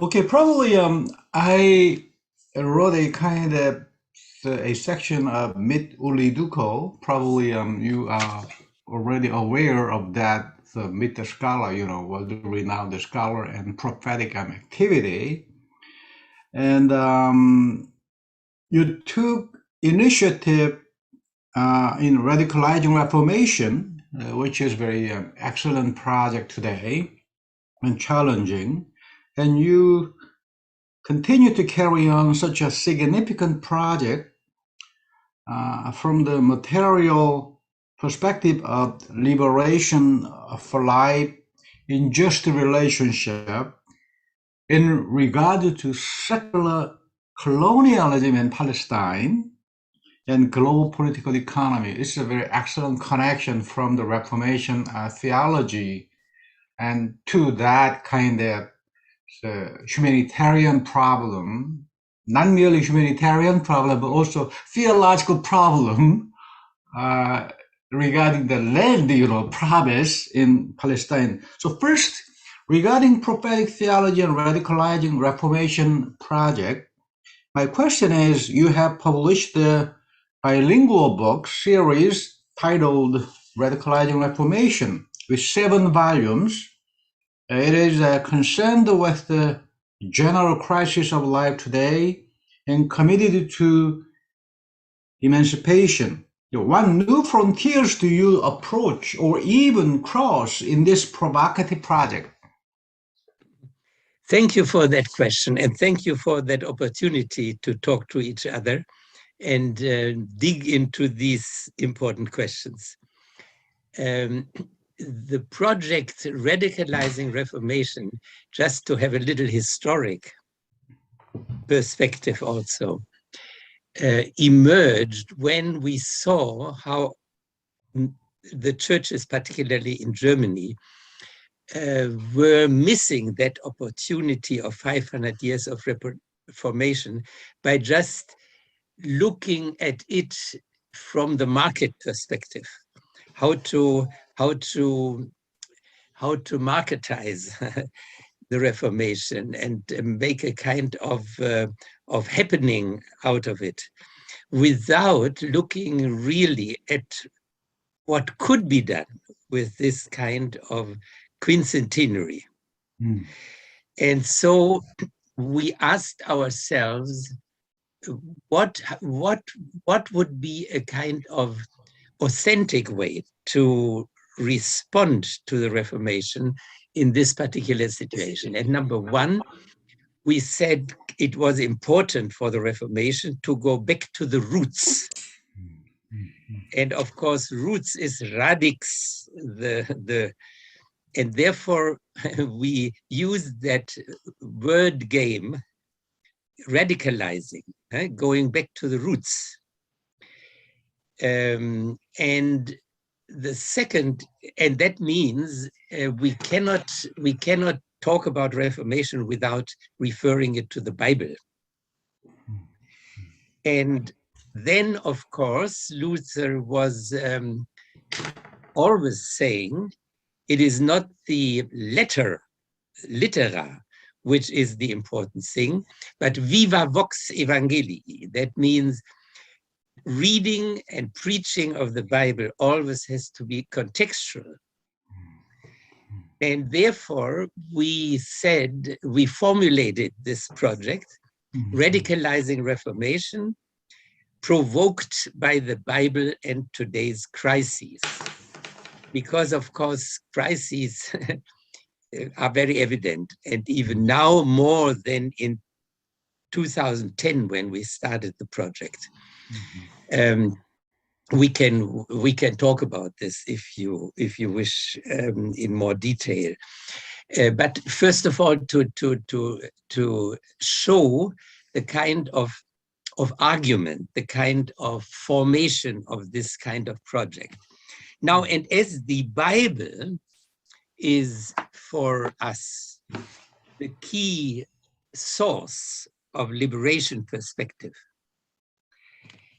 Okay, probably I wrote a kind of a section of Myth Ulrich Duchrow. Probably you are already aware of that. The Myth the Scholar, was the renowned scholar and prophetic activity. And you took initiative in radicalizing Reformation, which is very excellent project today and challenging. And you continue to carry on such a significant project from the material perspective of liberation for life in just relationship in regard to secular colonialism in Palestine and global political economy. It's a very excellent connection from the Reformation theology and to that kind of humanitarian problem, not merely humanitarian problem, but also theological problem uh, regarding the land, promise in Palestine. So first, regarding prophetic theology and radicalizing Reformation project, my question is, you have published the bilingual book series titled Radicalizing Reformation with 7 volumes. It is concerned with the general crisis of life today and committed to emancipation. What new frontiers do you approach or even cross in this provocative project? Thank you for that question, and thank you for that opportunity to talk to each other and dig into these important questions. The project Radicalizing Reformation, just to have a little historic perspective also, emerged when we saw how the churches, particularly in Germany, were missing that opportunity of 500 years of Reformation by just looking at it from the market perspective, how to marketize the Reformation and make a kind of happening out of it, without looking really at what could be done with this kind of quincentenary. And so we asked ourselves, what would be a kind of authentic way to respond to the Reformation in this particular situation? And number one, we said it was important for the Reformation to go back to the roots. And of course, roots is radix, and therefore we use that word game, radicalizing, going back to the roots. And the second, and that means we cannot talk about Reformation without referring it to the Bible. And then, of course, Luther was always saying, it is not the litera, which is the important thing, but viva vox evangelii. That means reading and preaching of the Bible always has to be contextual. And therefore, we formulated this project, Radicalizing Reformation, provoked by the Bible and today's crises. Because, of course, crises are very evident, and even now more than in 2010 when we started the project. We can talk about this if you wish in more detail. But first of all, to show the kind of argument, the kind of formation of this kind of project. Now, and as the Bible is for us the key source of liberation perspective,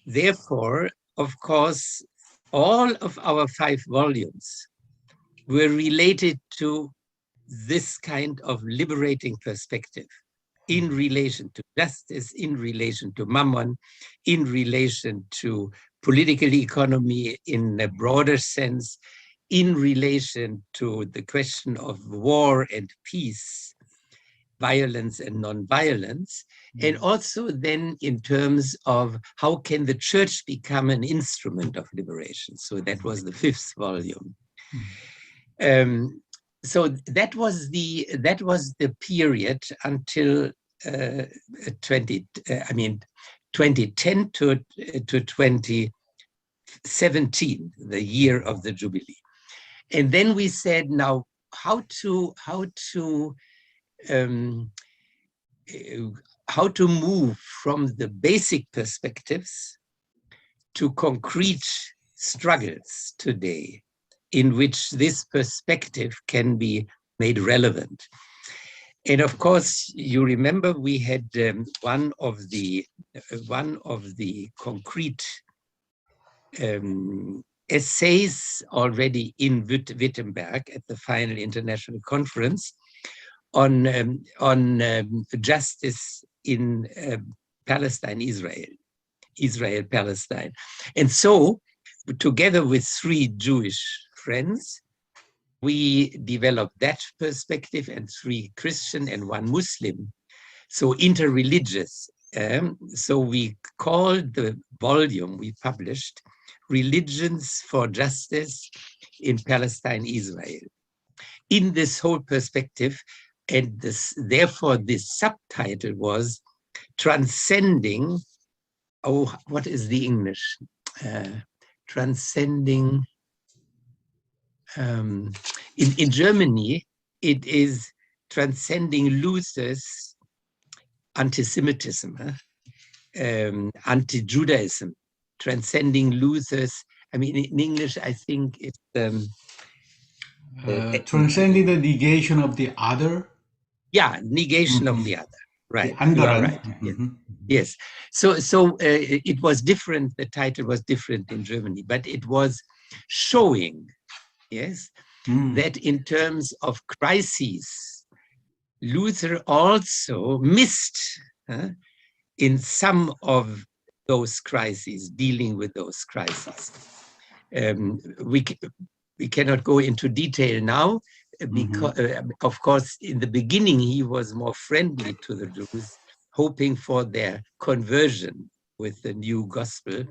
therefore, of course, all of our 5 volumes were related to this kind of liberating perspective. in relation to justice, in relation to mammon, in relation to political economy in a broader sense, in relation to the question of war and peace, violence and non-violence, and also then in terms of how can the church become an instrument of liberation. So that was the 5th volume. So that was the period until 2010 to 2017, the year of the Jubilee. And then we said, now how to move from the basic perspectives to concrete struggles today in which this perspective can be made relevant. And of course, you remember we had one of the concrete essays already in Wittenberg at the final international conference on justice in Palestine, Israel, Palestine. And so, together with 3 Jewish friends, we developed that perspective, and 3 Christian and 1 Muslim. So interreligious. So we called the volume we published Religions for Justice in Palestine, Israel. In this whole perspective, and therefore this subtitle was Transcending, what is the English? Transcending, in Germany, it is Transcending Luther's anti-Semitism, anti-Judaism, transcending Luther's, in English, I think it's transcending the negation of the other. Yeah, negation of the other. Right. You are right. Yes. So it was different. The title was different in Germany, but it was showing, yes, that in terms of crises, Luther also missed in some of those crises, dealing with those crises. We cannot go into detail now, because, of course, in the beginning, he was more friendly to the Jews, hoping for their conversion with the new gospel.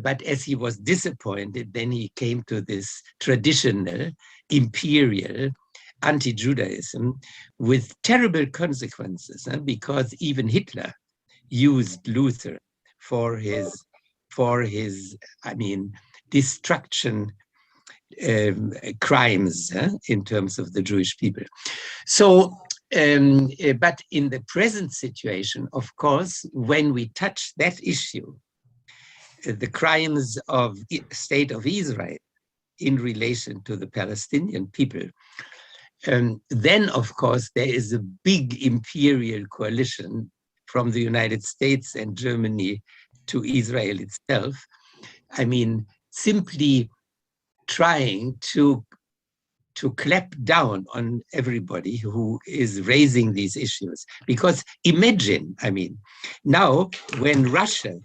But as he was disappointed, then he came to this traditional, imperial, anti-Judaism with terrible consequences, because even Hitler used Luther for his destruction crimes in terms of the Jewish people. So, but in the present situation, of course, when we touch that issue, the crimes of the state of Israel in relation to the Palestinian people, then, of course, there is a big imperial coalition from the United States and Germany to Israel itself. Simply trying to clap down on everybody who is raising these issues. Because imagine, now when Russia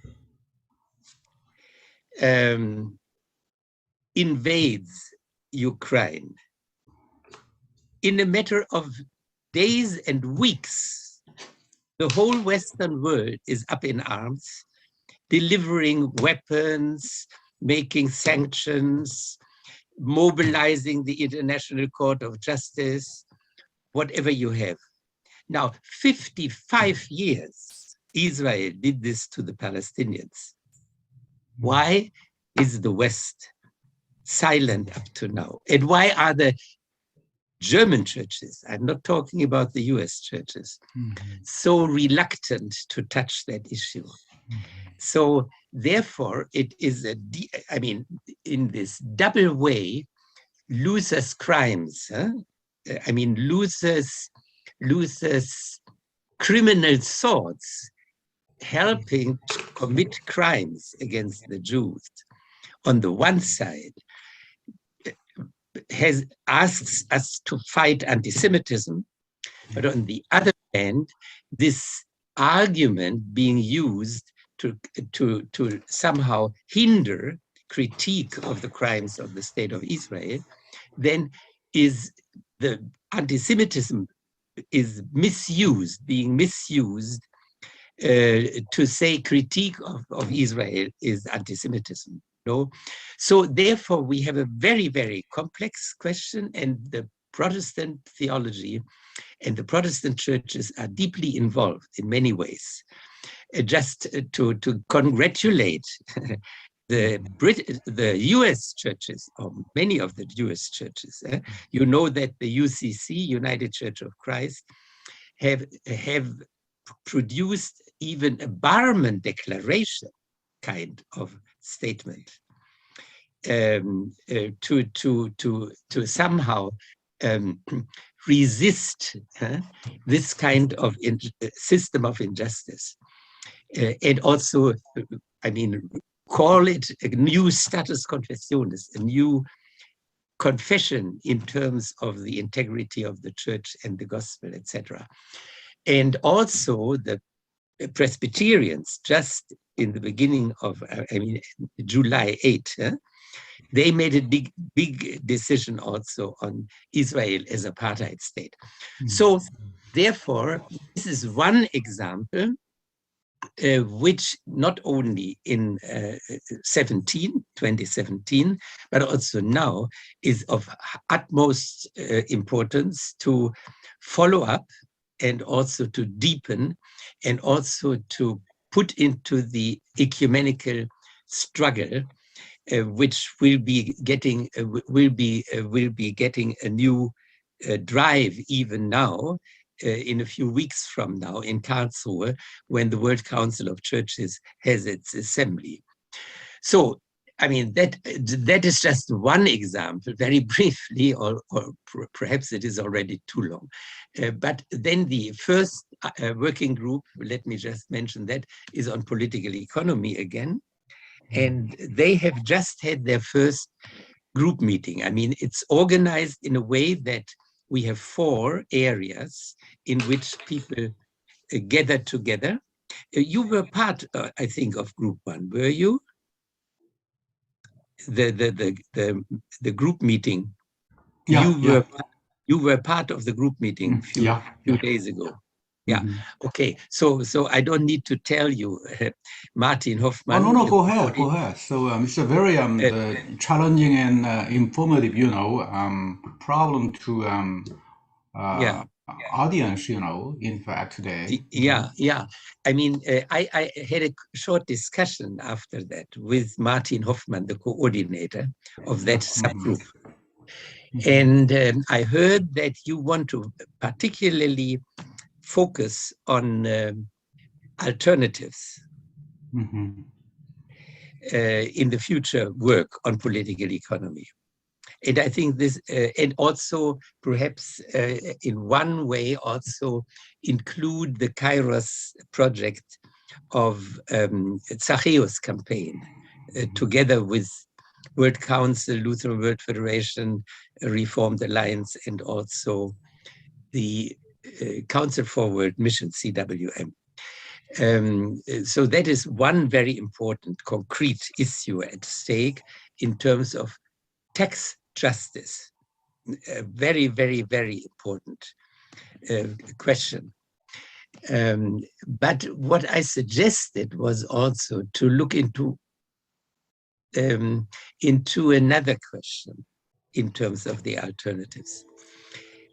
invades Ukraine, in a matter of days and weeks, the whole Western world is up in arms, delivering weapons, making sanctions, mobilizing the International Court of Justice, whatever you have. Now, 55 years, Israel did this to the Palestinians. Why is the West silent up to now? And why are the German churches, I'm not talking about the US churches, so reluctant to touch that issue? So therefore, it is in this double way, Luther's crimes, Luther's criminal thoughts helping to commit crimes against the Jews, on the one side, asks us to fight anti-Semitism, but on the other And this argument being used to somehow hinder critique of the crimes of the state of Israel, then is the anti-Semitism is being misused to say critique of Israel is anti-Semitism. No? So therefore, we have a very, very complex question, and the Protestant theology and the Protestant churches are deeply involved in many ways. Just to congratulate the US churches, or many of the US churches, you know that the UCC, United Church of Christ, have produced even a Barman Declaration kind of statement to somehow resist this kind of system of injustice, and also, I mean, call it a new status confessionis, a new confession in terms of the integrity of the church and the gospel, etc. And also the Presbyterians, just in the beginning of, July 8, they made a big decision also on Israel as apartheid state. So therefore, this is one example which not only in 2017, but also now is of utmost importance to follow up and also to deepen and also to put into the ecumenical struggle, which will be getting a new drive even now, in a few weeks from now in Karlsruhe, when the World Council of Churches has its assembly. So, I mean, that is just one example, very briefly, or perhaps it is already too long. But then the first working group, let me just mention that, is on political economy again. And they have just had their first group meeting. I mean, it's organized in a way that we have 4 areas in which people gather together. You were part, I think, of group 1, were you? The group meeting. Yeah, you were part of the group meeting few days ago. Yeah. Okay. So I don't need to tell you, Martin Hoffmann. Oh, no, go ahead. So it's a very challenging and informative, problem to audience, in fact, today. Yeah. I mean, I had a short discussion after that with Martin Hoffmann, the coordinator of that subgroup. And I heard that you want to particularly focus on alternatives in the future work on political economy. And I think this, and also perhaps in one way also include the Kairos project of Zacchaeus campaign, together with World Council, Lutheran World Federation, Reformed Alliance, and also the Council for World Mission, CWM. So that is one very important concrete issue at stake in terms of tax justice. A very, very, very important question. But what I suggested was also to look into another question in terms of the alternatives.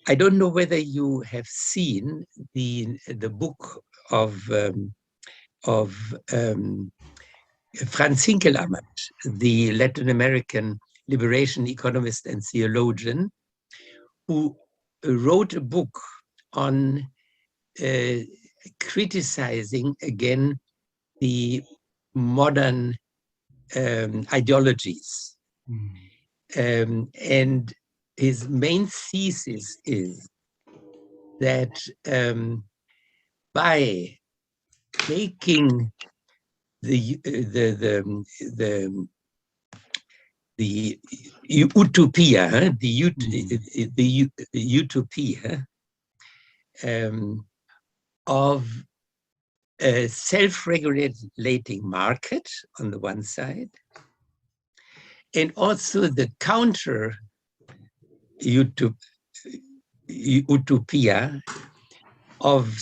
I don't know whether you have seen the book of Franz Hinkelammert, the Latin American liberation economist and theologian, who wrote a book on criticizing again the modern ideologies. And his main thesis is that by taking the utopia, the utopia of a self-regulating market on the one side, and also the counter utopia of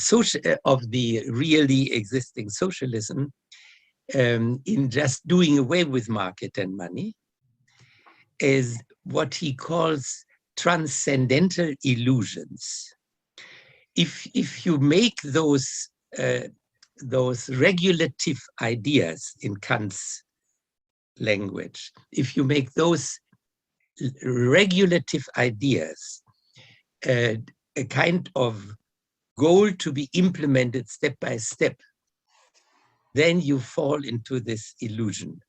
the really existing socialism, in just doing away with market and money, is what he calls transcendental illusions. If you make those regulative ideas in Kant's language, if you make those regulative ideas a kind of goal to be implemented step by step, then you fall into this illusion.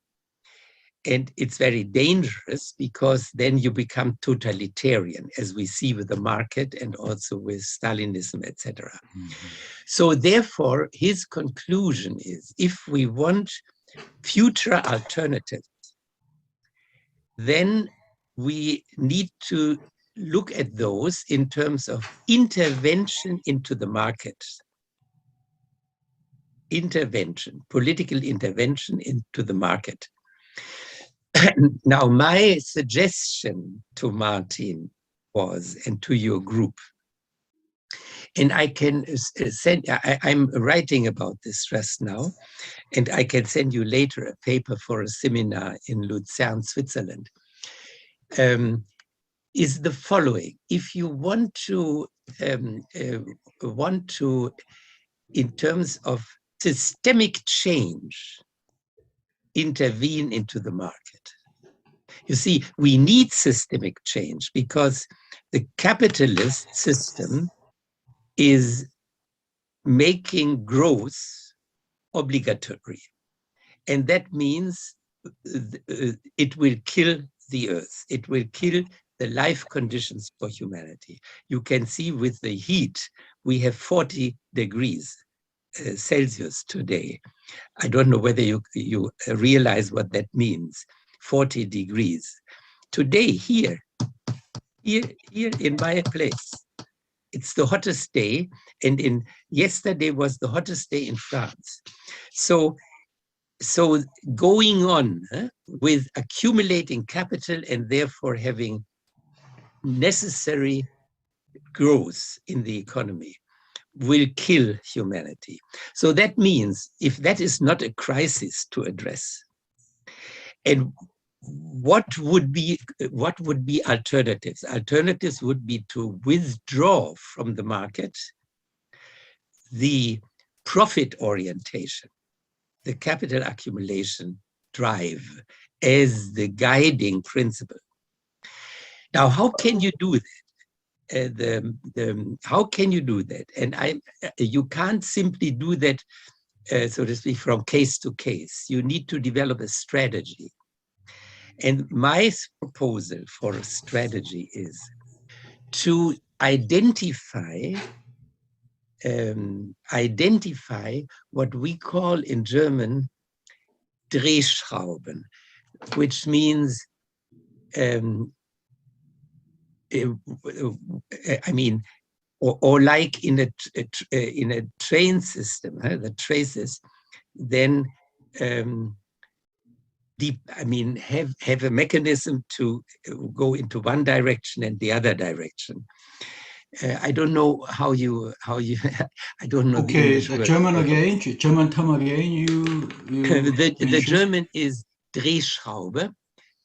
And it's very dangerous, because then you become totalitarian, as we see with the market and also with Stalinism, etc. Mm-hmm. So therefore, his conclusion is, if we want future alternatives, then we need to look at those in terms of intervention into the market. Intervention, political intervention into the market. Now, my suggestion to Martin was, and to your group, and I can send, I'm writing about this just now, and I can send you later a paper for a seminar in Lucerne, Switzerland, is the following. If you want to, in terms of systemic change, intervene into the market. You see, we need systemic change, because the capitalist system is making growth obligatory. And that means it will kill the earth. It will kill the life conditions for humanity. You can see with the heat, we have 40 degrees Celsius today. I don't know whether you realize what that means, 40 degrees. Today, here in my place, it's the hottest day, and yesterday was the hottest day in France. So going on with accumulating capital and therefore having necessary growth in the economy will kill humanity. So that means, if that is not a crisis to address, and what would be alternatives? Alternatives would be to withdraw from the market the profit orientation, the capital accumulation drive as the guiding principle. Now, how can you do that? How can you do that? And you can't simply do that, so to speak, from case to case. You need to develop a strategy. And my proposal for a strategy is to identify what we call in German Drehschrauben, which means, I mean, or like in a train system, the traces, then have a mechanism to go into one direction and the other direction. I don't know how you I don't know. Okay, the German again, German term again. You the German is Drehschraube,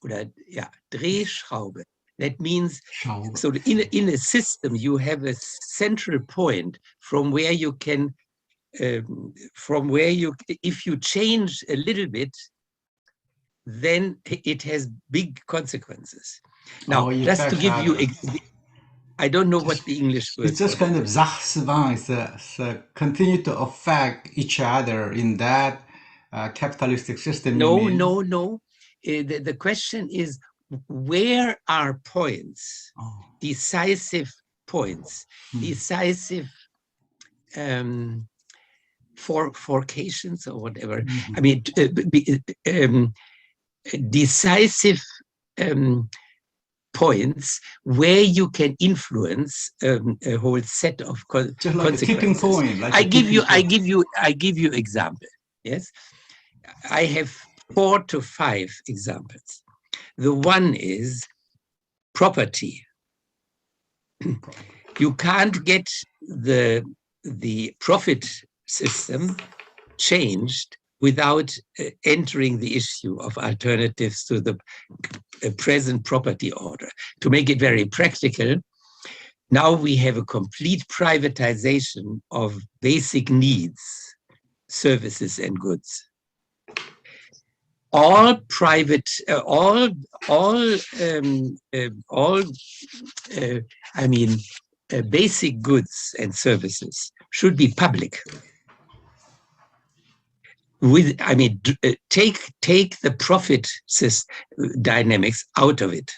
oder yeah, Drehschraube. That means, so in a system you have a central point from where you can, if you change a little bit, then it has big consequences. Now, just to give you, I don't know what the English word is. It's just kind of Sachzwang. It's continue to affect each other in that capitalistic system. No. The question is, where are points, decisive points, decisive forcations or whatever? I mean, decisive points where you can influence a whole set of just like consequences. A tipping point. Like I give you example. Yes, I have 4 to 5 examples. The one is property. You can't get the profit system changed without entering the issue of alternatives to the present property order. To make it very practical, now we have a complete privatization of basic needs, services and goods. All private, basic goods and services should be public. Take the profit dynamics out of it.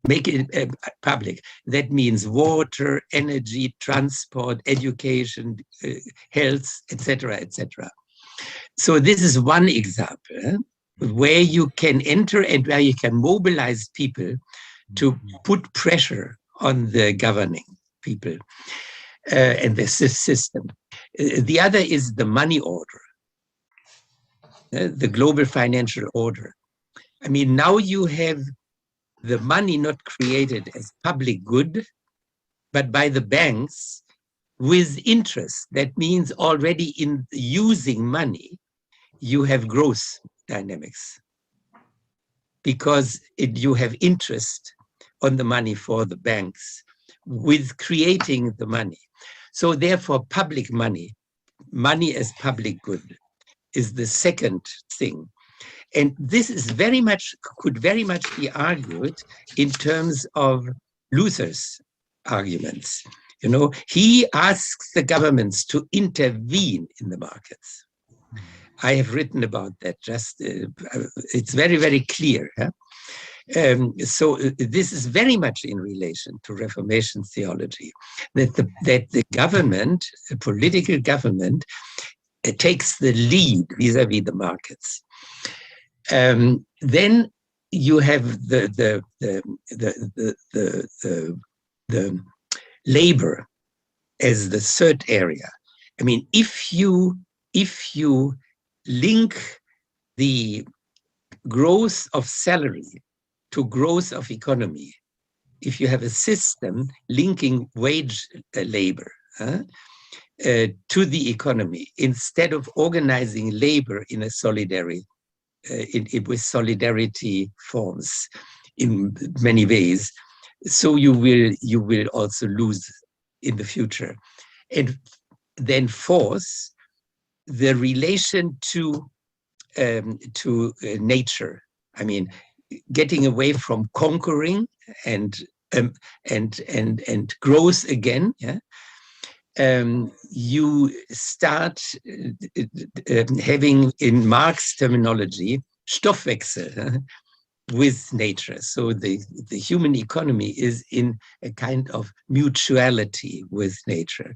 Make it public. That means water, energy, transport, education, health, etc., etc. So this is one example where you can enter and where you can mobilize people to put pressure on the governing people and the system. The other is the money order, the global financial order. I mean, now you have the money not created as public good, but by the banks with interest. That means already in using money, you have growth dynamics because you have interest on the money for the banks with creating the money. So therefore, public money as public good is the second thing. And this is could very much be argued in terms of Luther's arguments. You know, he asks the governments to intervene in the markets. I have written about that. It's very, very clear. Huh? So this is very much in relation to Reformation theology, that the government, the political government, takes the lead vis-a-vis the markets. Then you have the labor as the third area. I mean, if you link the growth of salary to growth of economy, if you have a system linking wage labor to the economy, instead of organizing labor in a with solidarity forms in many ways, so you will also lose in the future. And then fourth, the relation to nature. I mean, getting away from conquering and growth again. Yeah? You start having, in Marx terminology, Stoffwechsel with nature. So the human economy is in a kind of mutuality with nature.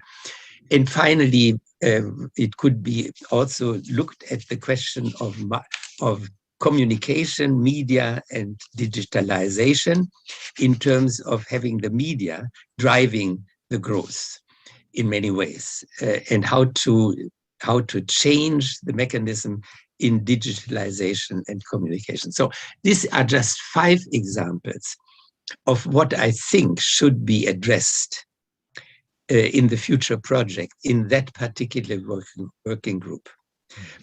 And finally, it could be also looked at the question of communication, media, and digitalization in terms of having the media driving the growth in many ways, and how to change the mechanism in digitalization and communication. So these are just 5 examples of what I think should be addressed in the future project in that particular working group.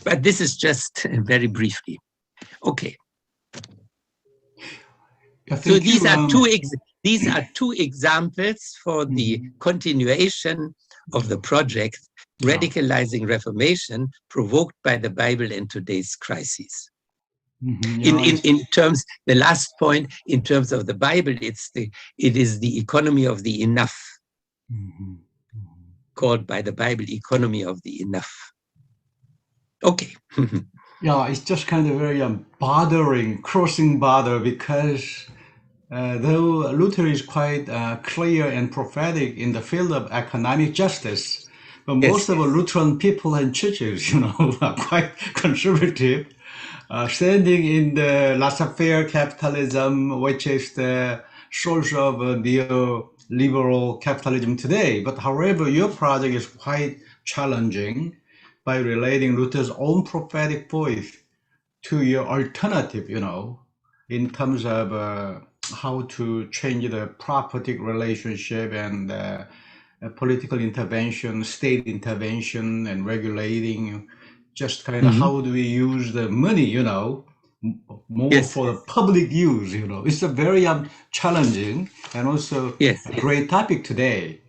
But this is just very briefly. Okay. So these are two examples for the continuation of the project, Radicalizing Reformation, provoked by the Bible and today's crises. In terms, the last point, in terms of the Bible, it is the economy of the enough, called by the Bible economy of the enough. Okay. Yeah, it's just kind of very crossing border, because though Luther is quite clear and prophetic in the field of economic justice, but most of the Lutheran people and churches, are quite conservative. standing in the laissez-faire capitalism, which is the source of neoliberal capitalism today. But however, your project is quite challenging by relating Luther's own prophetic voice to your alternative, in terms of how to change the prophetic relationship and political intervention, state intervention, and regulating. Just kind of how do we use the money, more Yes, for the public use, It's a very challenging and also yes, a great topic today,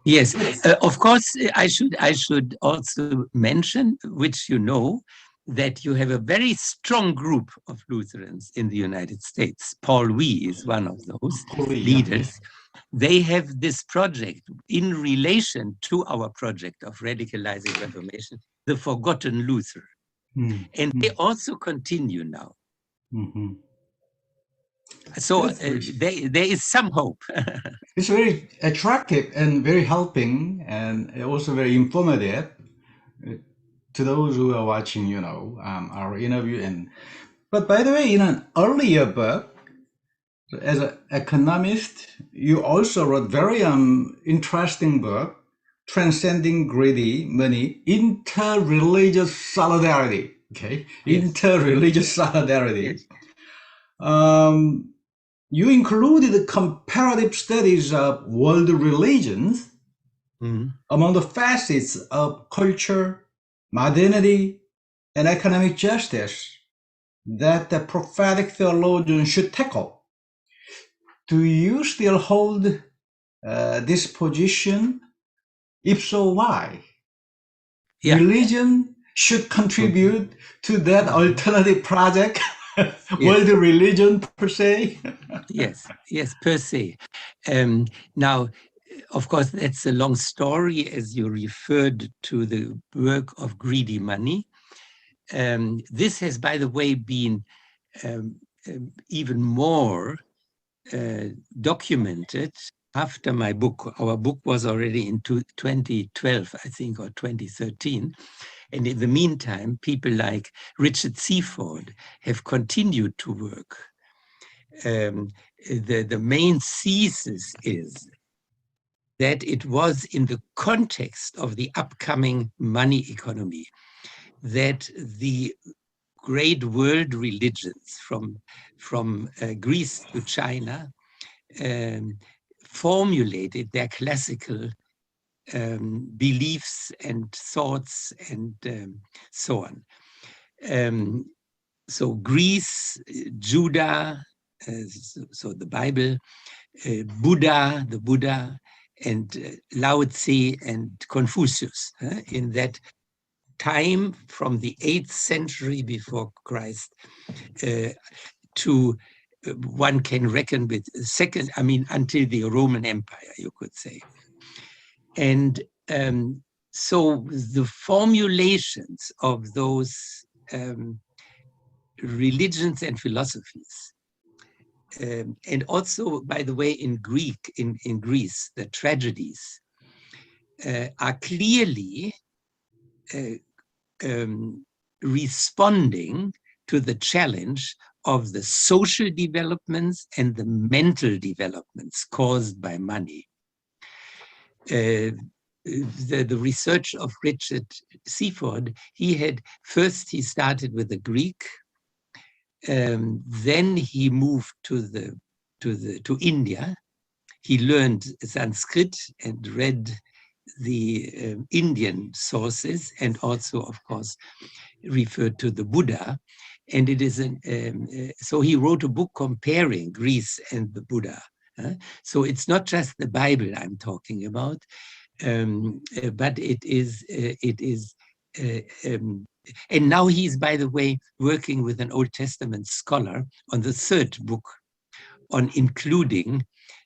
yes. Of course, I should also mention, which you know, that you have a very strong group of Lutherans in the United States. Paul Wee is one of those Holy, yeah. leaders. They have this project in relation to our project of radicalizing Reformation, the Forgotten Luther. And they also continue now. Mhm. So Good. there is some hope. It's very attractive and very helping and also very informative to those who are watching, our interview. But by the way, in an earlier book, as an economist, you also wrote very interesting book, Transcending Greedy Money, Interreligious Solidarity. Okay, Yes. Interreligious Solidarity. Yes. You included comparative studies of world religions among the facets of culture, modernity, and economic justice that the prophetic theologian should tackle. Do you still hold this position? If so, why? Yeah. Religion should contribute to that alternative project, world religion per se? Yes, per se. Now, of course, that's a long story, as you referred to the work of greedy money. This has, by the way, been even more documented after my book. Our book was already in 2012, I think, or 2013. And in the meantime, people like Richard Seaford have continued to work. The main thesis is that it was in the context of the upcoming money economy that the great world religions from Greece to China formulated their classical beliefs and thoughts and so on. So Greece, Judah, so the Bible, Buddha, the Buddha, and Lao Tse and Confucius in that time from the 8th century before Christ to one can reckon with until the Roman Empire, you could say. And so the formulations of those religions and philosophies, and also, by the way, in Greece, the tragedies are clearly responding to the challenge of the social developments and the mental developments caused by money. The research of Richard Seaford, he started with the Greek, then he moved to India. He learned Sanskrit and read the Indian sources, and also, of course, referred to the Buddha. And it is so he wrote a book comparing Greece and the Buddha. So it's not just the Bible I'm talking about, but it is. And now he's, by the way, working with an Old Testament scholar on the third book, on including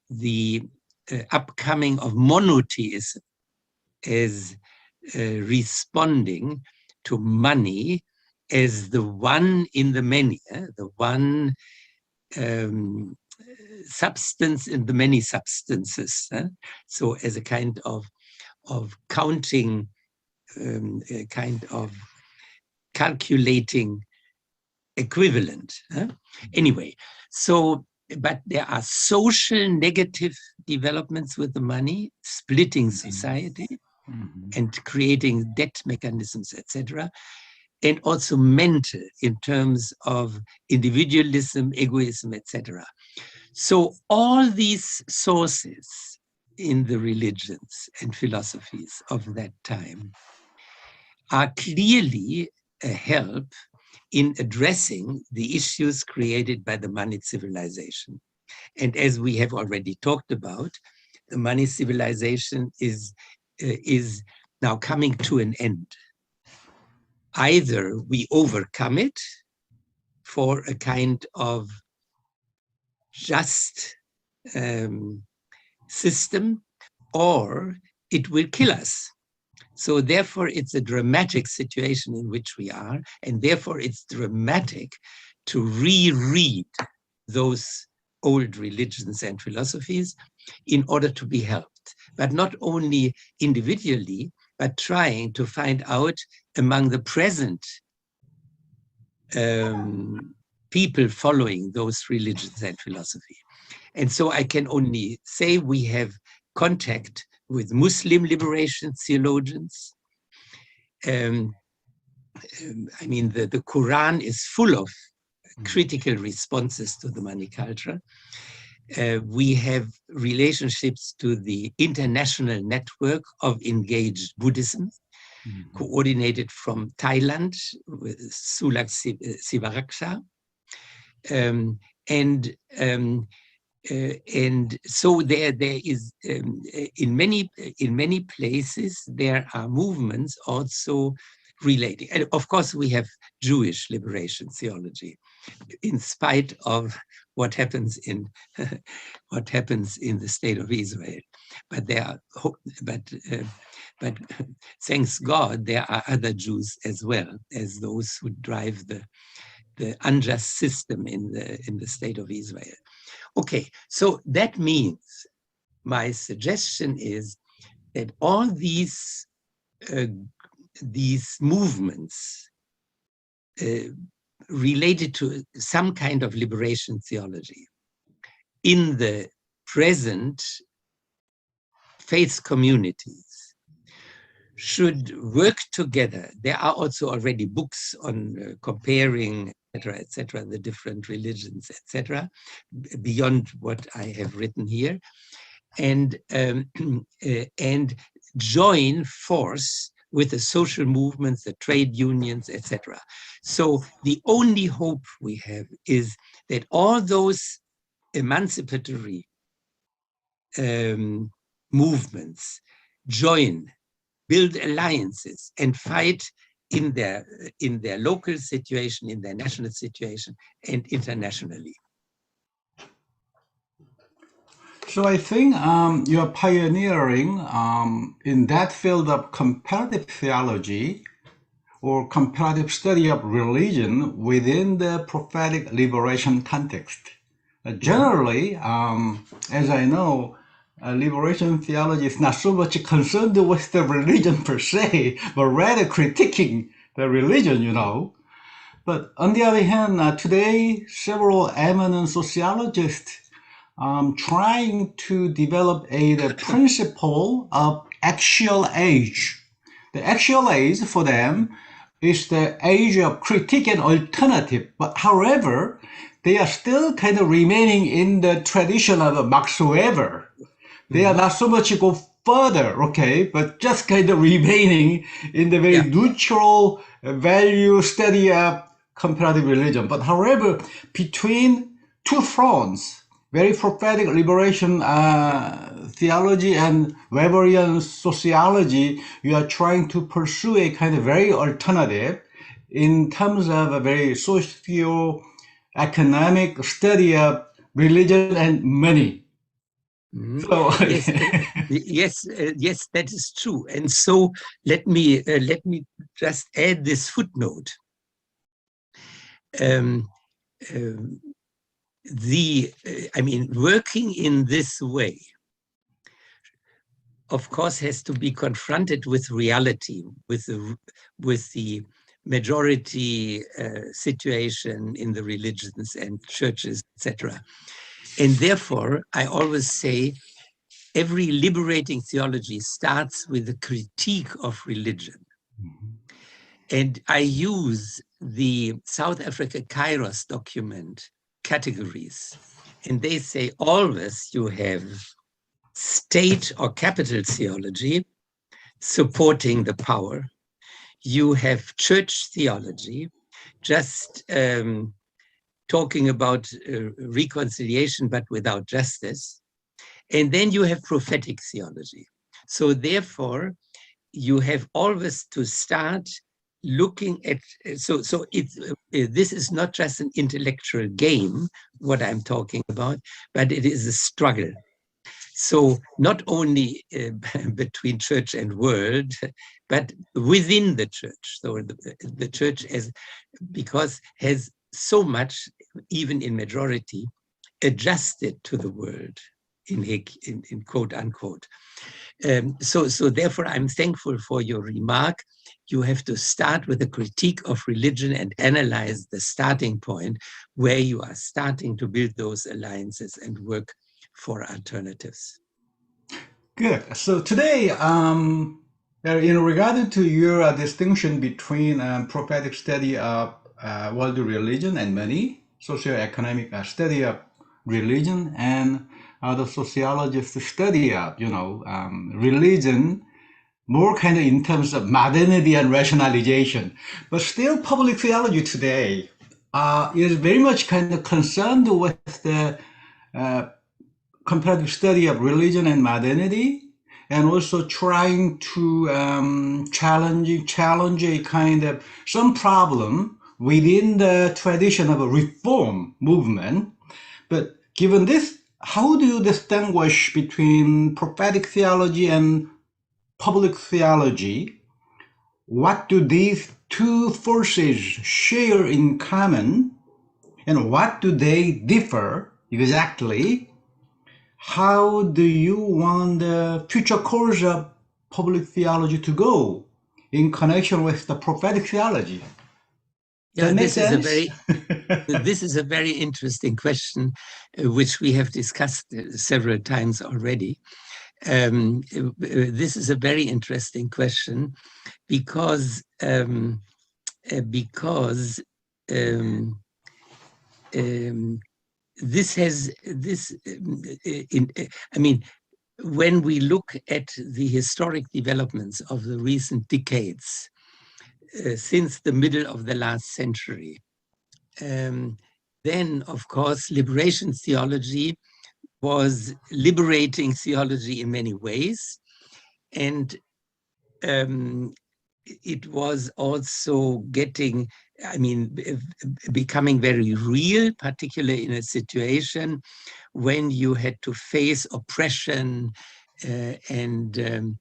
the upcoming of monotheism as responding to money as the one in the many, the one substance in the many substances. So as a kind of counting, a kind of calculating equivalent. Huh? Anyway, so, but there are social negative developments with the money, splitting society and creating debt mechanisms, etc., and also mental in terms of individualism, egoism, etc. So all these sources in the religions and philosophies of that time are clearly a help in addressing the issues created by the moneyed civilization. And as we have already talked about, the moneyed civilization is now coming to an end. Either we overcome it for a kind of just system, or it will kill us. So therefore, it's a dramatic situation in which we are, and therefore it's dramatic to reread those old religions and philosophies in order to be helped, but not only individually, but trying to find out among the present people following those religions and philosophy. And so I can only say we have contact with Muslim liberation theologians. I mean, the Quran is full of critical responses to the money culture. We have relationships to the international network of engaged Buddhism, coordinated from Thailand with Sulak Sivaraksha. And so there is in many places there are movements also relating. And of course we have Jewish liberation theology, in spite of what happens in the state of Israel. But but thanks God there are other Jews as well as those who drive the unjust system in the state of Israel. Okay, so that means my suggestion is that all these movements related to some kind of liberation theology in the present faith communities should work together. There are also already books on comparing, etc., the different religions, etc., beyond what I have written here, and join force with the social movements, the trade unions, etc. So the only hope we have is that all those emancipatory movements join, build alliances, and fight in their local situation, in their national situation, and internationally. So I think you're pioneering in that field of comparative theology or comparative study of religion within the prophetic liberation context. Generally, as I know, liberation theology is not so much concerned with the religion per se, but rather critiquing the religion, you know. But on the other hand, today, several eminent sociologists trying to develop the principle of actual age. The actual age for them is the age of critique and alternative. But however, they are still kind of remaining in the tradition of Max Weber. They are not so much go further, okay, but just kind of remaining in the very neutral value study of comparative religion. But however, between two fronts, very prophetic liberation theology and Weberian sociology, you are trying to pursue a kind of very alternative in terms of a very socio-economic study of religion and money. So, yes, that is true. And so let me just add this footnote. I mean, working in this way, of course, has to be confronted with reality, with the majority situation in the religions and churches, etc. And therefore, I always say every liberating theology starts with a critique of religion. And I use the South Africa Kairos document categories. And they say always you have state or capital theology supporting the power. You have church theology, just talking about reconciliation, but without justice. And then you have prophetic theology. So therefore, you have always to start looking at, so it's, this is not just an intellectual game, what I'm talking about, but it is a struggle. So not only between church and world, but within the church. So the church because has so much, even in majority, adjusted to the world, in quote unquote. So therefore, I'm thankful for your remark. You have to start with a critique of religion and analyze the starting point where you are starting to build those alliances and work for alternatives. Good. So today, in regard to your distinction between prophetic study of world religion and money, socioeconomic study of religion, and the sociologist study of, religion, more kind of in terms of modernity and rationalization. But still, public theology today is very much kind of concerned with the comparative study of religion and modernity, and also trying to challenge a kind of some problem within the tradition of a reform movement. But given this, how do you distinguish between prophetic theology and public theology? What do these two forces share in common, and what do they differ exactly? How do you want the future course of public theology to go in connection with the prophetic theology? Yeah, this is a very interesting question, which we have discussed several times already. This is a very interesting question because when we look at the historic developments of the recent decades, since the middle of the last century, then, of course, liberation theology was liberating theology in many ways. And it was also becoming very real, particularly in a situation when you had to face oppression and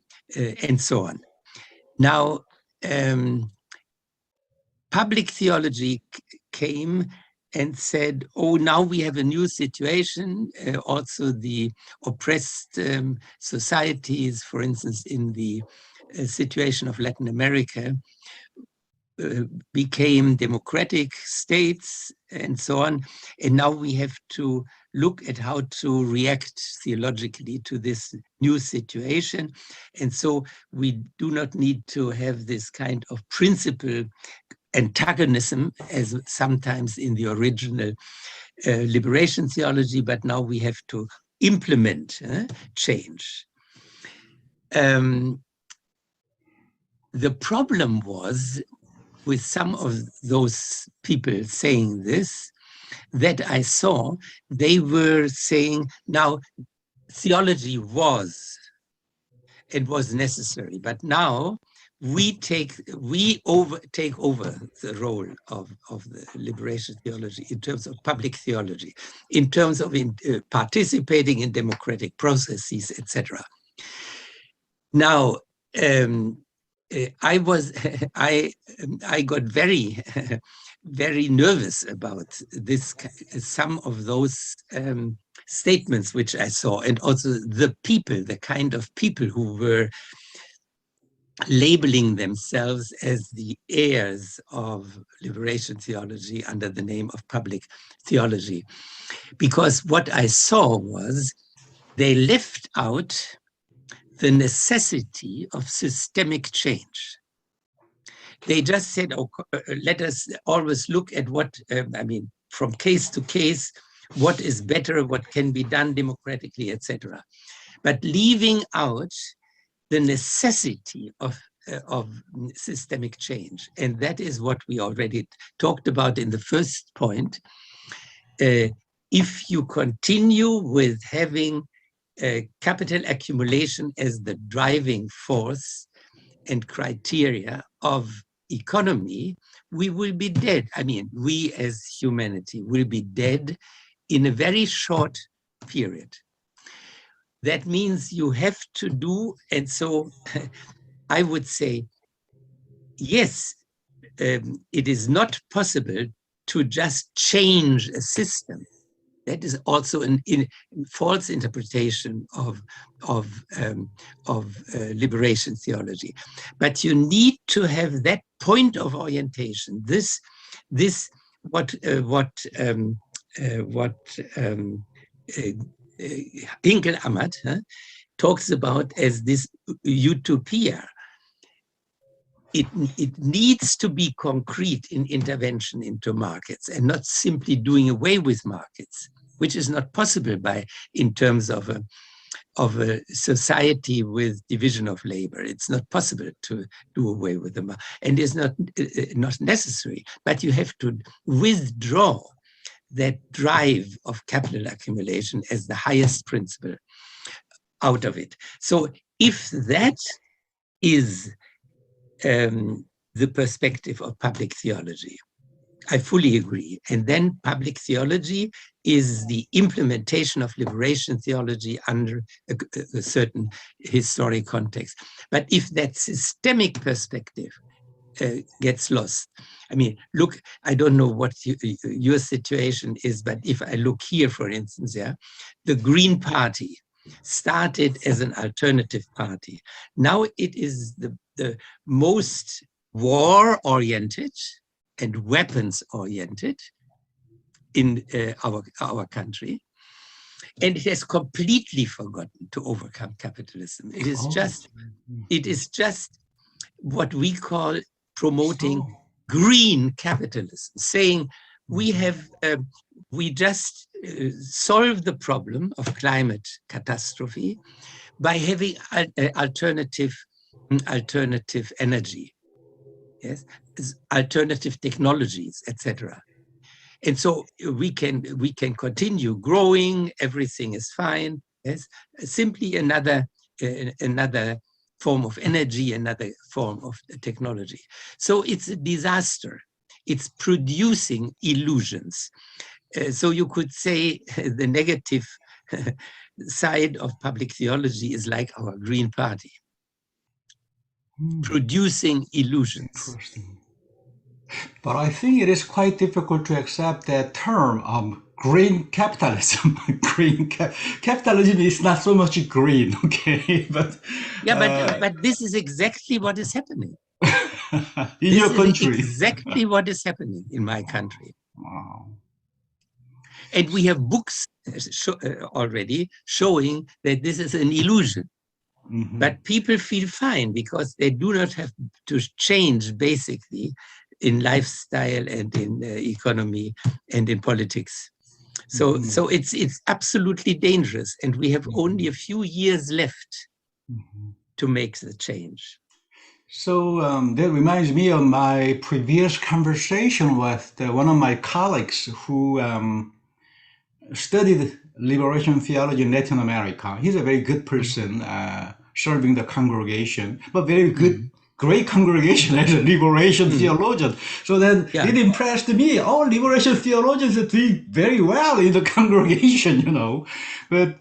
so on. Now, public theology came and said, oh, now we have a new situation. Also the oppressed societies, for instance, in the situation of Latin America, became democratic states and so on. And now we have to look at how to react theologically to this new situation. And so we do not need to have this kind of principle antagonism as sometimes in the original liberation theology, but now we have to implement change. The problem was with some of those people saying this, that I saw, they were saying, now theology was necessary, but now we take over the role of the liberation theology in terms of public theology, in terms of participating in democratic processes, etc. Now, I got very, very nervous about this, some of those statements which I saw, and also the kind of people who were labeling themselves as the heirs of liberation theology under the name of public theology. Because what I saw was they left out the necessity of systemic change. They just said, oh, let us always look at what, from case to case, what is better, what can be done democratically, etc. But leaving out the necessity of systemic change. And that is what we already talked about in the first point. If you continue with having capital accumulation as the driving force and criteria of economy, we will be dead. I mean, we as humanity will be dead in a very short period. That means you have to do, and so I would say, yes, it is not possible to just change a system. That is also a false interpretation of liberation theology. But you need to have that point of orientation. What Hinkel Amat talks about as this utopia. It needs to be concrete in intervention into markets and not simply doing away with markets, which is not possible in terms of a society with division of labor. It's not possible to do away with them, and it's not necessary. But you have to withdraw that drive of capital accumulation as the highest principle out of it. So if that is the perspective of public theology, I fully agree. And then public theology is the implementation of liberation theology under a certain historic context. But if that systemic perspective gets lost, I mean, look, I don't know what your situation is, but if I look here, for instance, the Green Party started as an alternative party. Now it is the most war-oriented and weapons-oriented in our country. And it has completely forgotten to overcome capitalism. It is just what we call promoting green capitalism, saying we just solve the problem of climate catastrophe by having alternative energy, yes, alternative technologies, etc. And so we can continue growing. Everything is fine. Yes, simply another form of energy, another form of technology. So it's a disaster. It's producing illusions. So you could say the negative side of public theology is like our Green Party, producing illusions. Interesting. But I think it is quite difficult to accept that term green capitalism. Capitalism is not so much green, okay? But but this is exactly what is happening. In your country. Exactly what is happening in my country. Wow. And we have books already showing that this is an illusion. Mm-hmm. But people feel fine because they do not have to change basically in lifestyle and in economy and in politics. So, so it's absolutely dangerous, and we have only a few years left to make the change. So that reminds me of my previous conversation with one of my colleagues who studied liberation theology in Latin America. He's a very good person serving the congregation, but very good, great congregation as a liberation theologian. So then it impressed me. All liberation theologians are doing very well in the congregation, you know. But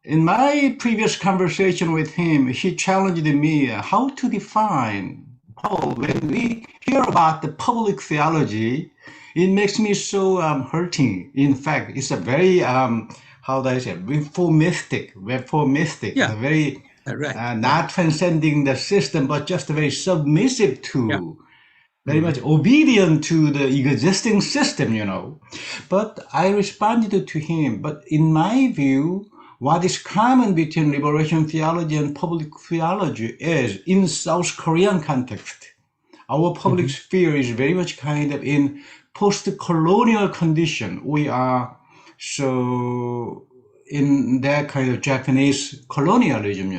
in my previous conversation with him, he challenged me how to define, Paul, when we hear about the public theology, it makes me so hurting. In fact, it's a very, how do I say, reformistic, a very Right. not transcending the system, but just very submissive Yeah. to, very much obedient to the existing system. But I responded to him, but in my view, what is common between liberation theology and public theology is in South Korean context. Our public sphere is very much kind of in post-colonial condition. We are so in that kind of Japanese colonialism.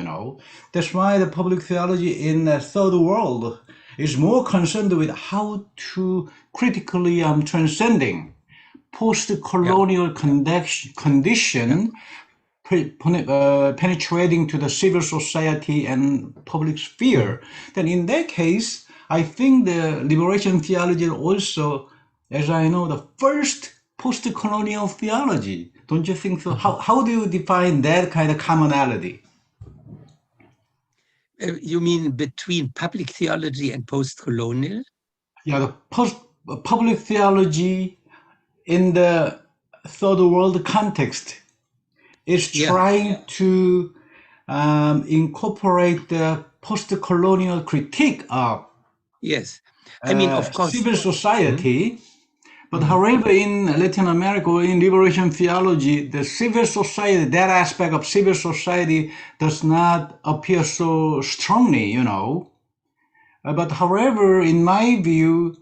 That's why the public theology in the third world is more concerned with how to critically transcending Yeah. post-colonial Yeah. condition, penetrating to the civil society and public sphere. Then in that case, I think the liberation theology is also, as I know, the first post-colonial theology. Don't you think so? How do you define that kind of commonality? You mean between public theology and post-colonial? Yeah, the public theology in the third world context is Yeah. trying to incorporate the post-colonial critique of Yes. I mean, of course. civil Mhm. society. But Mhm. however, in Latin America, in liberation theology, the civil society, that aspect of civil society does not appear so strongly. But however, in my view,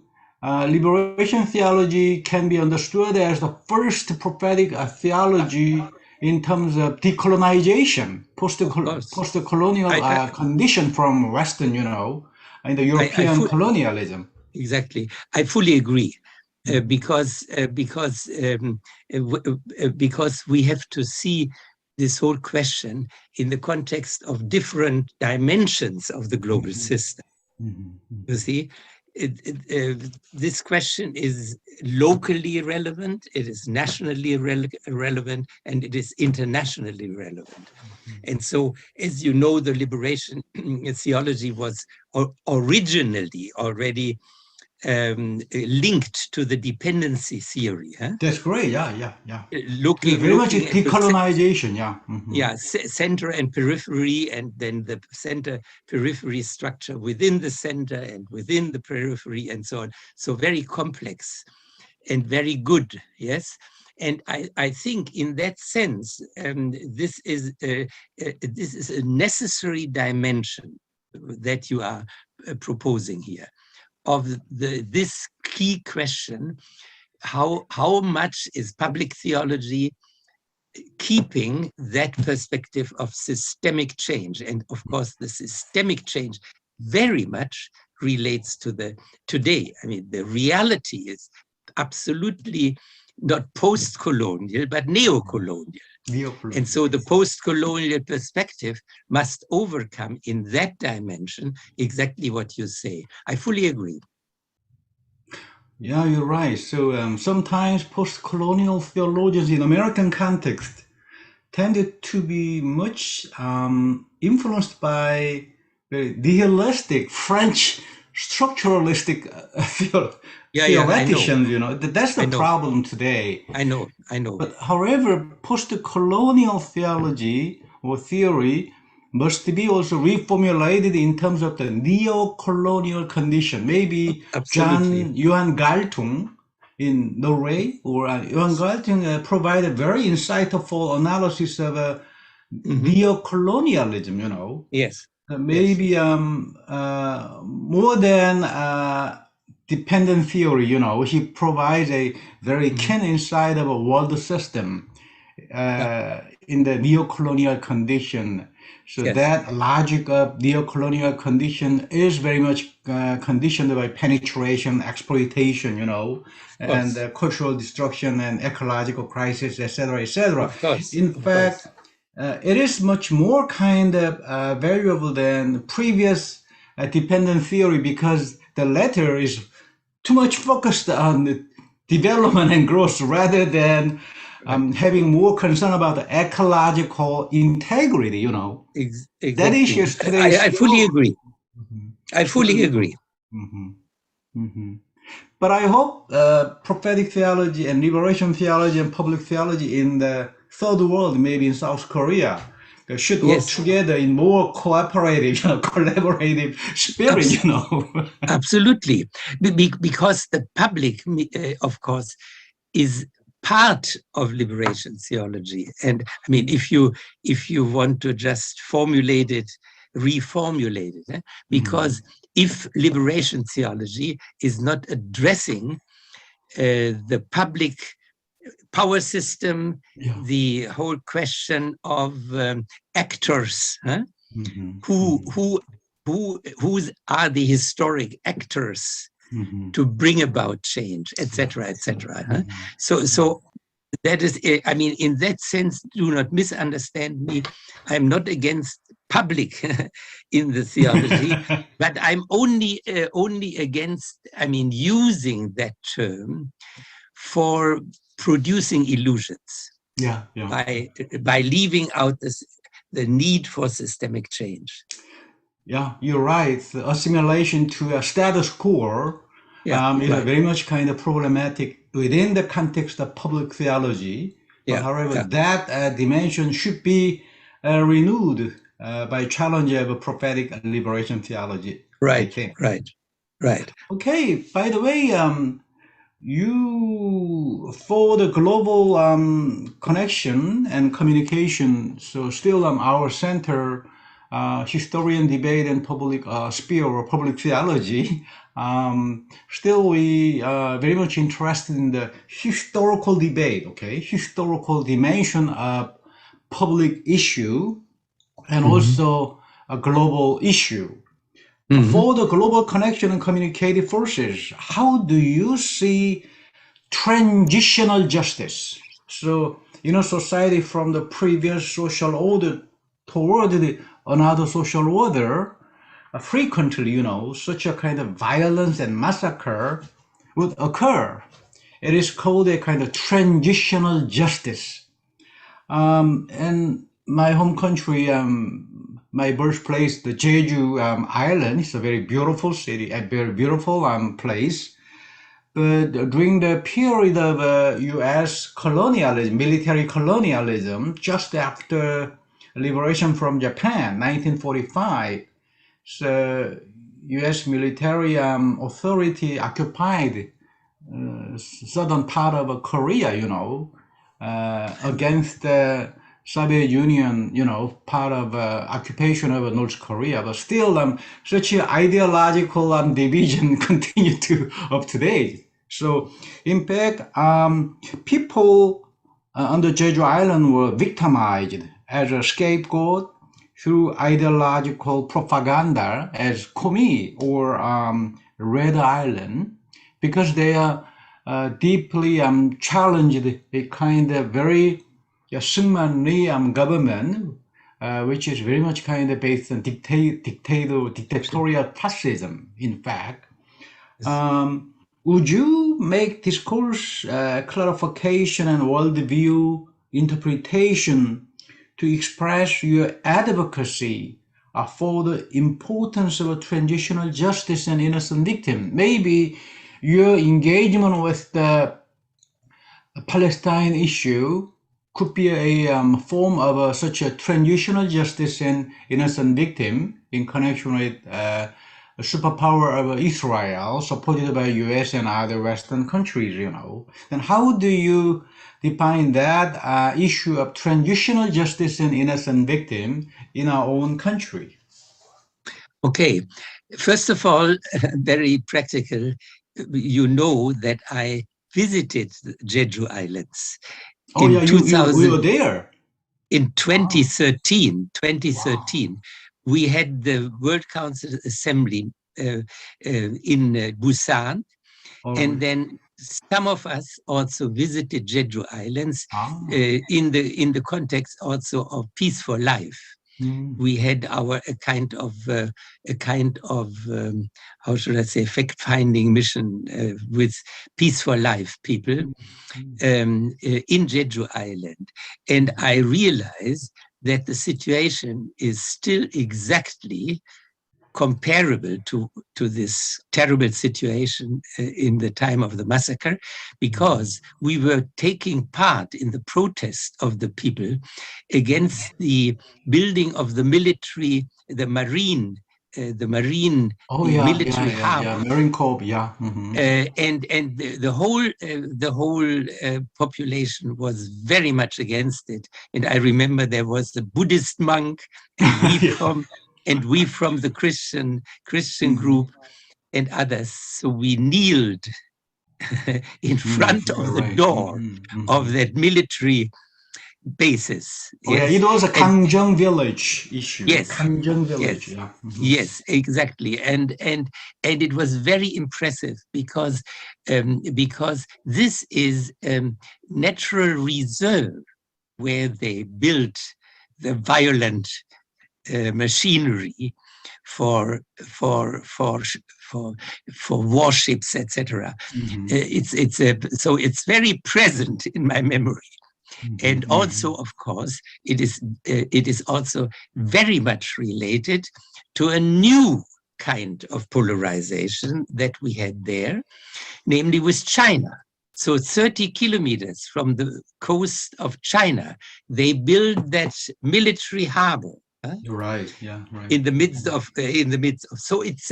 liberation theology can be understood as the first prophetic theology in terms of decolonization, Of course. post-colonial I, condition from Western, in the I European colonialism. exactly. I fully agree. Because we have to see this whole question in the context of different dimensions of the global system. You see, this question is locally relevant, it is nationally relevant, and it is internationally relevant. And so, as you know, the liberation theology was originally already linked to the dependency theory. That's great. Yeah. Very much Looking at the decolonization. center and periphery, and then the center periphery structure within the center and within the periphery, and so on. So very complex and very good. Yes. And I think in that sense, this is a necessary dimension that you are proposing here of this key question: how much is public theology keeping that perspective of systemic change? And of course, the systemic change very much relates to the today. I mean, the reality is absolutely not post-colonial, but neo-colonial. And so the post-colonial perspective must overcome in that dimension exactly what you say. I fully agree. Yeah, you're right. So sometimes post-colonial theologians in American context tended to be much influenced by very nihilistic French structuralistic Yeah, I know. theoreticians. That's the I know. problem today. I know. But however, post-colonial theology or theory must be also reformulated in terms of the neo-colonial condition. Maybe Absolutely. Johan Galtung in Norway, or Johan Galtung provided very insightful analysis of neo-colonialism. Yes. Maybe more than dependent theory. He provides a very keen insight of a world system in the neo-colonial condition. So that logic of neo-colonial condition is very much conditioned by penetration, exploitation, and cultural destruction and ecological crisis, etc., etc. Of course. In fact, it is much more kind of variable than previous dependent theory, because the latter is too much focused on the development and growth rather than having more concern about the ecological integrity. Exactly. That issue is today I fully still. agree. I fully agree. But I hope prophetic theology and liberation theology and public theology in the third world, maybe in South Korea, should work Yes, together in more cooperative, collaborative spirit, absolutely. Because the public, of course, is part of liberation theology. And I mean, if you want to just formulate it, reformulate it, because if liberation theology is not addressing the public power system, Yeah. the whole question of actors, Mm-hmm. who are the historic actors Mm-hmm. to bring about change, etc., etc. So that is, I mean, in that sense, do not misunderstand me. I'm not against public in the theology, but I'm only against, I mean, using that term for producing illusions Yeah, yeah. by leaving out the need for systemic change. Yeah, you're right. The assimilation to a status quo is a Right. very much kind of problematic within the context of public theology. But however, that dimension should be renewed by challenge of prophetic liberation theology, I Right, think. right. Okay, by the way, you for the global connection and communication, so still our center, historian debate and public sphere or public theology, still we very much interested in the historical debate, okay, historical dimension of public issue and also a global issue. For the global connection and communicative forces, how do you see transitional justice? So, society from the previous social order toward another social order, frequently, such a kind of violence and massacre would occur. It is called a kind of transitional justice. And my home country, my birthplace, the Jeju Island, is a very beautiful city, a very beautiful place. But during the period of U.S. colonialism, military colonialism, just after liberation from Japan, 1945, so U.S. military authority occupied southern part of Korea, against the Soviet Union, part of occupation of North Korea. But still, such an ideological division continue to up to date. So, in fact, people on the Jeju Island were victimized as a scapegoat through ideological propaganda as Komi or Red Island, because they are deeply challenged a kind of very Sungmanri government, which is very much kind of based on dictatorial fascism, in fact. Would you make discourse clarification and worldview interpretation to express your advocacy for the importance of a transitional justice and innocent victim? Maybe your engagement with the Palestine issue could be a form of such a transitional justice and innocent victim in connection with the superpower of Israel, supported by U.S. and other Western countries, Then how do you define that issue of transitional justice and innocent victim in our own country? Okay, first of all, very practical, you know that I visited the Jeju Islands Oh in yeah, we 2000, were there. in Wow. 2013, we had the World Council Assembly in Busan, All and right. then some of us also visited Jeju Islands Ah. in the context also of Peace for Life. We had a kind of how should I say, fact-finding mission with Peace for Life people in Jeju Island, and I realized that the situation is still exactly comparable to this terrible situation in the time of the massacre, because we were taking part in the protest of the people against the building of the military, the marine military harbor. Marine Corps, And the whole population was very much against it. And I remember there was a Buddhist monk, and we from the Christian group and others. So we kneeled in front of the door of that military basis. Yes. It was a Kangjung village issue. Yes. Kangjung village. Yes. Yes, exactly. And it was very impressive because this is natural reserve where they built the violent machinery for warships, etc. So it's very present in my memory. And also, of course, it is also very much related to a new kind of polarization that we had there, namely with China. So 30 kilometers from the coast of China, they build that military harbor. You're right. Yeah, right. In the midst of. So it's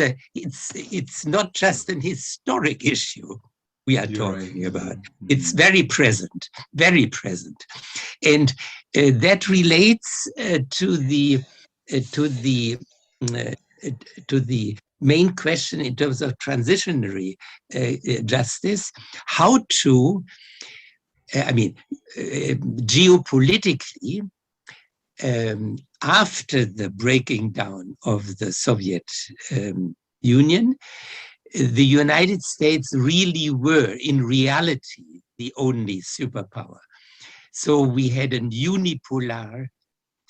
not just an historic issue we are talking about. It's very present, and that relates to the main question in terms of transitionary justice, how to, geopolitically, after the breaking down of the Soviet Union, the United States really were, in reality, the only superpower. So we had a unipolar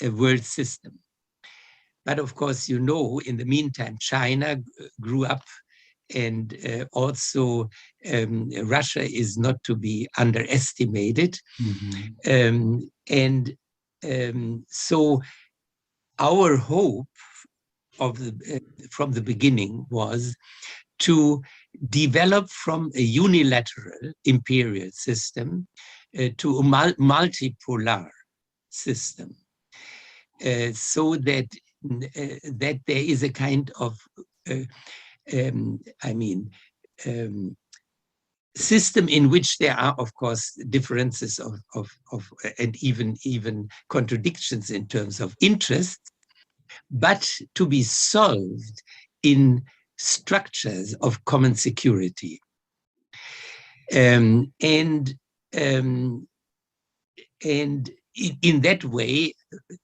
world system. But of course, in the meantime, China grew up, and also Russia is not to be underestimated. So our hope from the beginning was to develop from a unilateral imperial system to a multipolar system, so that there is a kind of system in which there are, of course, differences of and even contradictions in terms of interest, but to be solved in structures of common security. And in that way,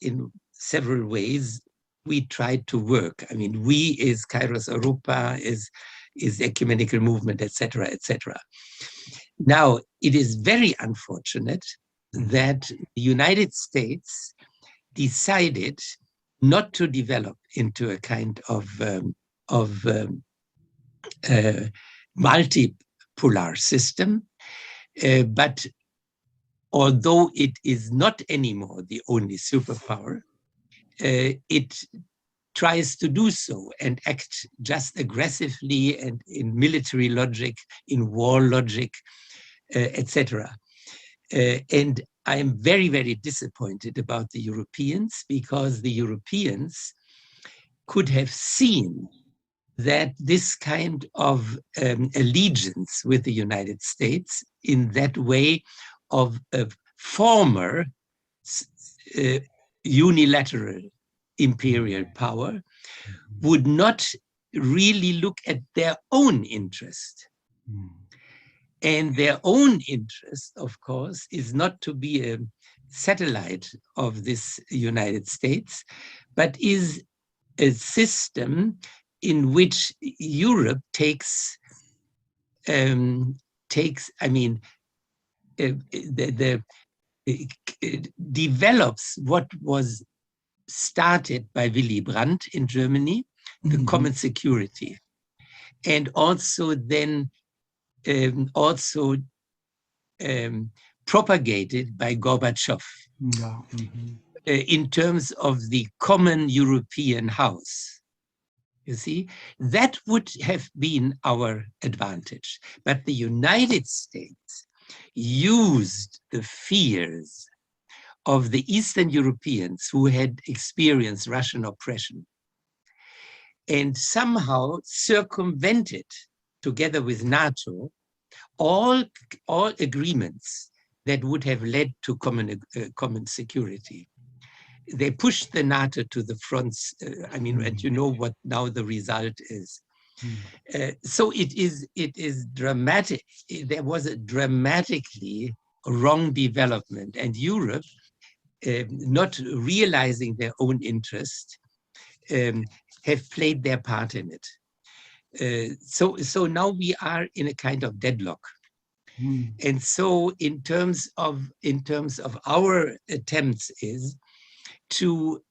in several ways, we tried to work. We is Kairos Europa, is ecumenical movement, etc., etc. Now, it is very unfortunate that the United States decided not to develop into a kind of multipolar system, but although it is not anymore the only superpower, it tries to do so and act just aggressively and in military logic, in war logic, etc. And I'm very, very disappointed about the Europeans, because the Europeans could have seen that this kind of allegiance with the United States, in that way of a former unilateral imperial power, would not really look at their own interest. And their own interest, of course, is not to be a satellite of this United States, but is a system in which Europe develops what was started by Willy Brandt in Germany, the common security, and also then propagated by Gorbachev in terms of the common European house. You see, that would have been our advantage. But the United States used the fears of the Eastern Europeans who had experienced Russian oppression and somehow circumvented, together with NATO, all agreements that would have led to common security. They pushed the NATO to the fronts. And you know what now the result is. So it is dramatic. There was a dramatically wrong development, and Europe, not realizing their own interest, have played their part in it. So now we are in a kind of deadlock. And so in terms of our attempts is to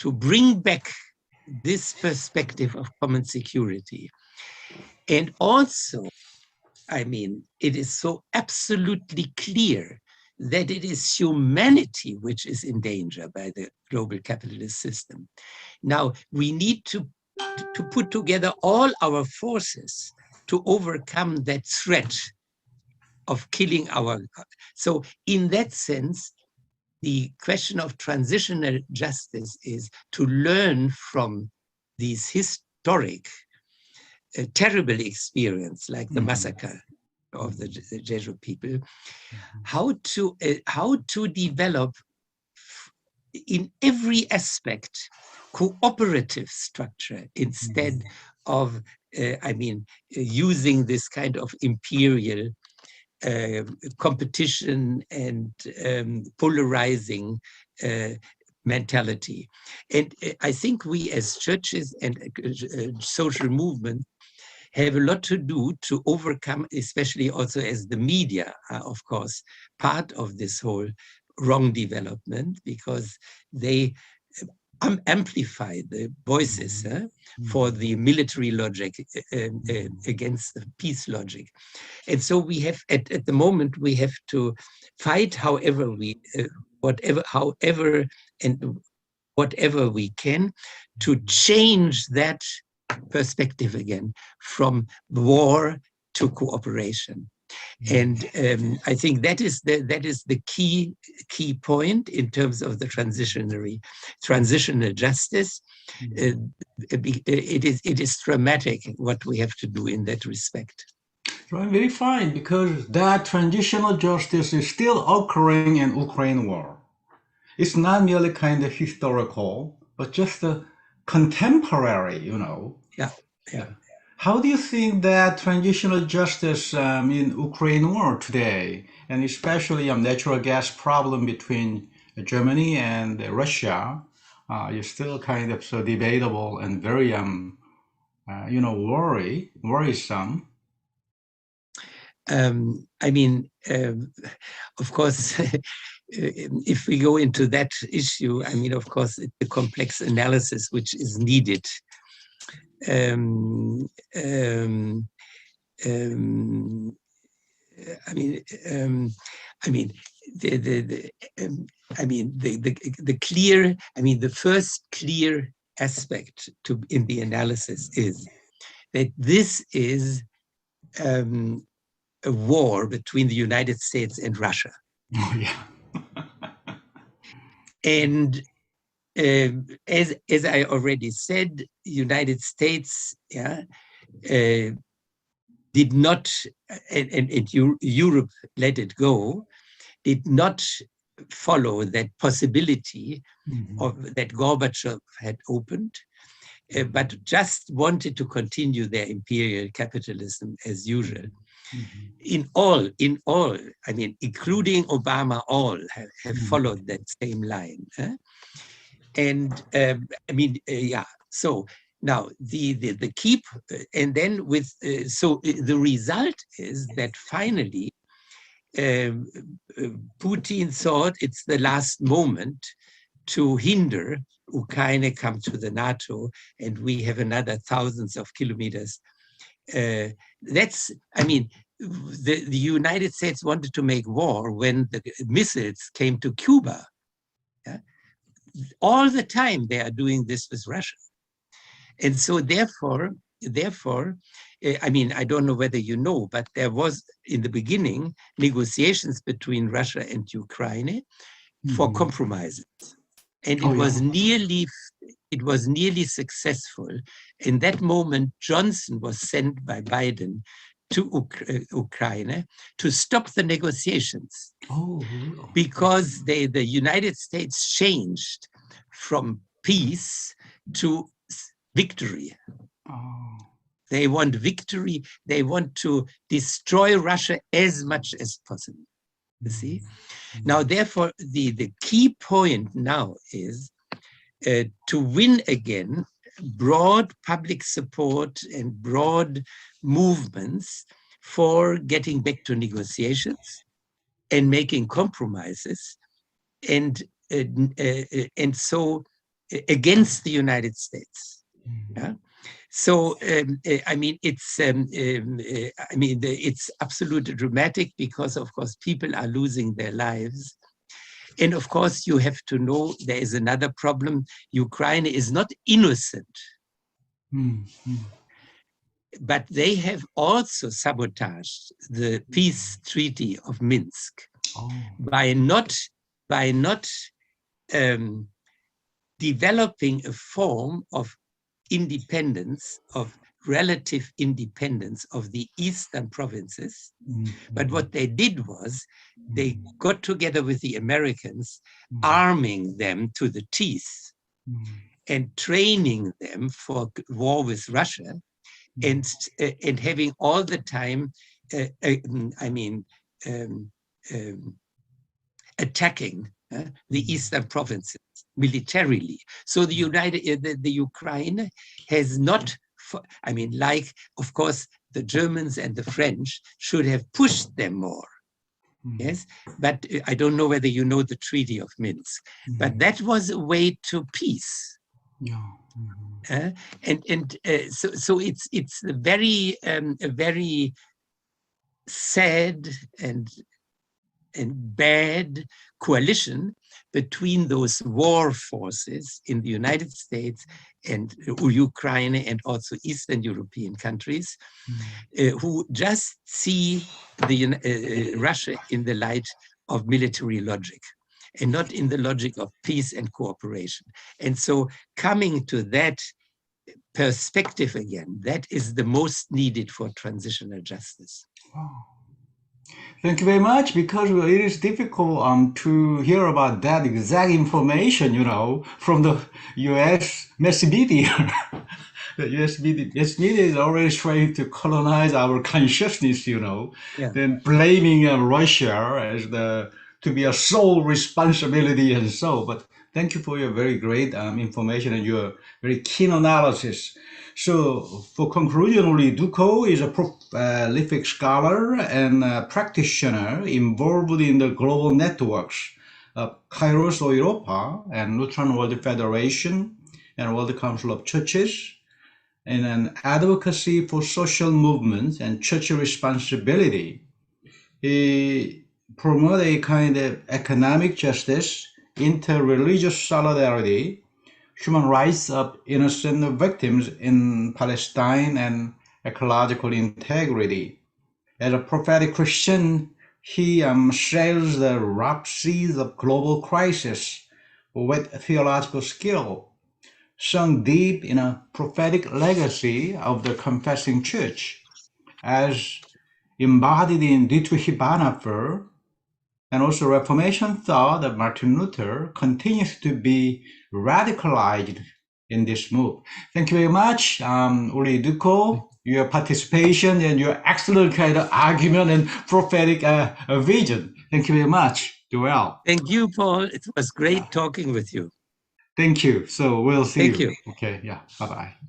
bring back this perspective of common security. And also, it is so absolutely clear that it is humanity which is in danger by the global capitalist system. Now, we need to put together all our forces to overcome that threat of killing our. So in that sense, the question of transitional justice is to learn from these historic, terrible experience, like the massacre of the Jesuit people, how to develop in every aspect cooperative structure instead of using this kind of imperial competition and polarizing mentality. And I think we as churches and social movements have a lot to do to overcome, especially also as the media are, of course, part of this whole wrong development, because they amplify the voices for the military logic against the peace logic. And so we have, at the moment, we have to fight however we can to change that perspective again from war to cooperation. And I think that is the key point in terms of the transitional justice. It is dramatic what we have to do in that respect. Right, very fine, because that transitional justice is still occurring in Ukraine war. It's not merely kind of historical, but just a contemporary, Yeah. How do you think that transitional justice in Ukraine war today, and especially natural gas problem between Germany and Russia, is still kind of so debatable and very, worrisome? Of course, if we go into that issue, of course, it's a complex analysis which is needed. The first clear aspect in the analysis is that this is a war between the United States and Russia. Oh, yeah. And as I already said, United States did not, and Europe let it go, did not follow that possibility of that Gorbachev had opened, but just wanted to continue their imperial capitalism as usual. In all, including Obama, all have followed that same line. And so now the keep, and then with, so the result is that finally Putin thought it's the last moment to hinder Ukraine come to the NATO, and we have another thousands of kilometers. The United States wanted to make war when the missiles came to Cuba. All the time they are doing this with Russia. And so therefore, I mean, I don't know whether you know, but there was in the beginning negotiations between Russia and Ukraine for compromises. And it was nearly successful. In that moment, Johnson was sent by Biden to Ukraine to stop the negotiations. Because the United States changed from peace to victory. They want victory. They want to destroy Russia as much as possible. You see? Now, therefore, the key point now is to win again broad public support and broad movements for getting back to negotiations and making compromises, and so against the United States. Yeah? So I mean, it's absolutely dramatic because, of course, people are losing their lives. And of course, you have to know there is another problem. Ukraine is not innocent, but they have also sabotaged the peace treaty of Minsk by not developing a form of independence, of relative independence of the eastern provinces. But what they did was they got together with the Americans, arming them to the teeth and training them for war with Russia, and having all the time, attacking the eastern provinces militarily. So the Ukraine has not, like, of course, the Germans and the French should have pushed them more. Yes, but I don't know whether you know the Treaty of Minsk, but that was a way to peace. So it's a very sad and bad coalition between those war forces in the United States and Ukraine and also Eastern European countries, who just see Russia in the light of military logic and not in the logic of peace and cooperation. And so coming to that perspective again, that is the most needed for transitional justice. Wow. Thank you very much, because it is difficult to hear about that exact information, from the U.S. mass media. The U.S. media is always trying to colonize our consciousness, then blaming Russia as to be a sole responsibility and so. But thank you for your very great information and your very keen analysis. So, for conclusion, Ulrich Duchrow is a prolific scholar and practitioner involved in the global networks of Kairos Europa and Lutheran World Federation and World Council of Churches, and an advocacy for social movements and church responsibility. He promotes a kind of economic justice, interreligious solidarity, human rights of innocent victims in Palestine, and ecological integrity. As a prophetic Christian, he sails the rough seas of global crisis with theological skill, sunk deep in a prophetic legacy of the confessing church, as embodied in Dietrich Bonhoeffer, and also Reformation thought of Martin Luther continues to be radicalized in this move. Thank you very much, Ulrich Duchrow, your participation and your excellent kind of argument and prophetic vision. Thank you very much. Do well. Thank you, Paul. It was great talking with you. Thank you. So we'll see Thank you. Okay, yeah, bye-bye.